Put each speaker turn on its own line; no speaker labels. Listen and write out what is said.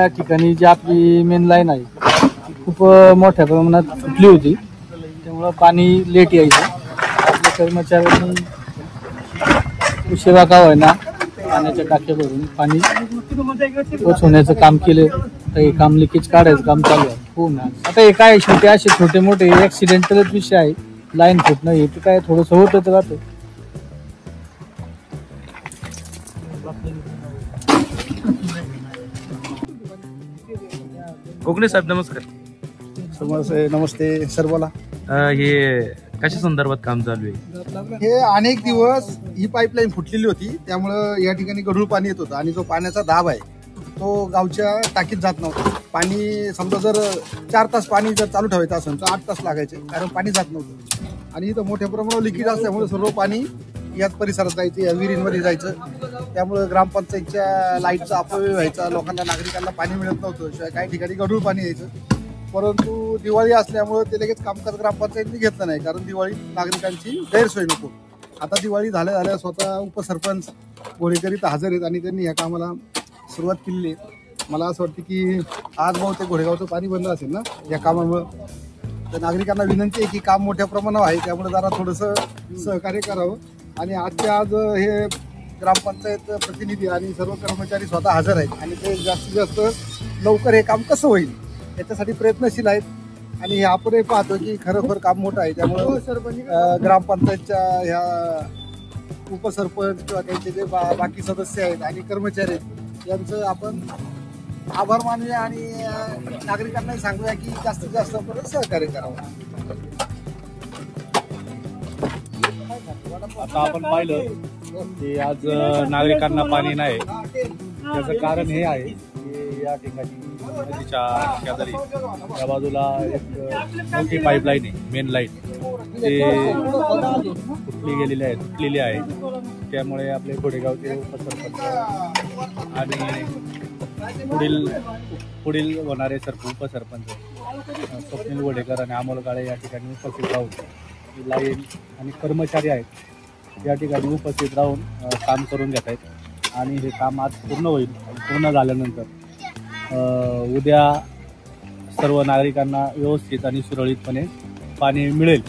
या ठिकाणी जी आपली मेन लाईन आहे ती खूप मोठ्या प्रमाणात फुटली होती, त्यामुळं पाणी लेट यायचं. आपल्या कर्मचाऱ्यांनी उशिरा का होईना पाण्याच्या टाक्या भरून पाणी पोचवण्याचं काम केलं. तर हे काम लिकेज काढायचं काम चालू आहे. हो ना, आता हे काय शेवटी असे छोटे मोठे ॲक्सिडेंटलच विषय आहे. लाईन फुटणं हे काय थोडंसं होतच राहतं.
कोकणे साहेब नमस्कार.
नमस्ते सर, बोला.
हे कशा संदर्भात काम चालू आहे?
हे अनेक दिवस ही पाईपलाईन फुटलेली होती, त्यामुळं या ठिकाणी गढूळ पाणी येत होतं आणि जो पाण्याचा दाब आहे तो गावच्या टाकीत जात नव्हता. पाणी समजा जर 4 तास पाणी जर चालू ठेवायचं असेल तर 8 तास लागायचे, कारण पाणी जात नव्हतं. आणि इथं मोठ्या प्रमाणावर लिकेज असल्यामुळे सर्व पाणी याच परिसरात जायचं, या विहिरींमध्ये जायचं. त्यामुळे ग्रामपंचायतच्या लाईटचा अपव्यय व्हायचा, लोकांना नागरिकांना पाणी मिळत नव्हतं. शिवाय काही ठिकाणी गढूळ पाणी यायचं. परंतु दिवाळी असल्यामुळे ते लगेच कामकाज ग्रामपंचायतीने घेतलं नाही, कारण दिवाळीत नागरिकांची गैरसोय नको. आता दिवाळी झाल्या स्वतः उपसरपंच घोडेकर इथं हजर आहेत आणि त्यांनी ह्या कामाला सुरुवात केलेली आहे. मला असं वाटतं की आज बहुतेक घोडेगावचं पाणी बंद असेल ना या कामामुळं. तर नागरिकांना विनंती आहे की काम मोठ्या प्रमाणावर आहे, त्यामुळे जरा थोडंसं सहकार्य करावं. आणि आजच्या आज हे ग्रामपंचायत प्रतिनिधी आणि सर्व कर्मचारी स्वतः हजर आहेत आणि ते जास्तीत जास्त लवकर हे काम कसं होईल याच्यासाठी प्रयत्नशील आहेत. आणि हे आपणही पाहतो की खरोखर काम मोठं आहे. त्यामुळं ग्रामपंचायतच्या ह्या उपसरपंच किंवा त्यांचे जे बाकी सदस्य आहेत आणि कर्मचारी आहेत यांचं आपण आभार मानूया आणि नागरिकांनाही सांगूया की जास्तीत जास्त आपण सहकार्य करावं.
आता आपण पाहिलं की आज नागरिकांना पाणी नाही, त्याचं कारण हे आहे की या ठिकाणी नदीच्या शेजारी त्या बाजूला एक मोठी पाईपलाईन आहे, मेन लाईन, ते तुटलेली आहे. त्यामुळे आपले घोडेगावचे उपसरपंच आणि पुढील होणारे उपसरपंच स्वप्नील घोडेकर आणि अमोल काळे या ठिकाणी उपस्थित राहून लाईन आणि कर्मचारी आहेत या ठिकाणी उपस्थित राहून काम करून घेत आहेत. आणि हे काम आज पूर्ण होईल. पूर्ण झाल्यानंतर उद्या सर्व नागरिकांना व्यवस्थित आणि सुरळीतपणे पाणी मिळेल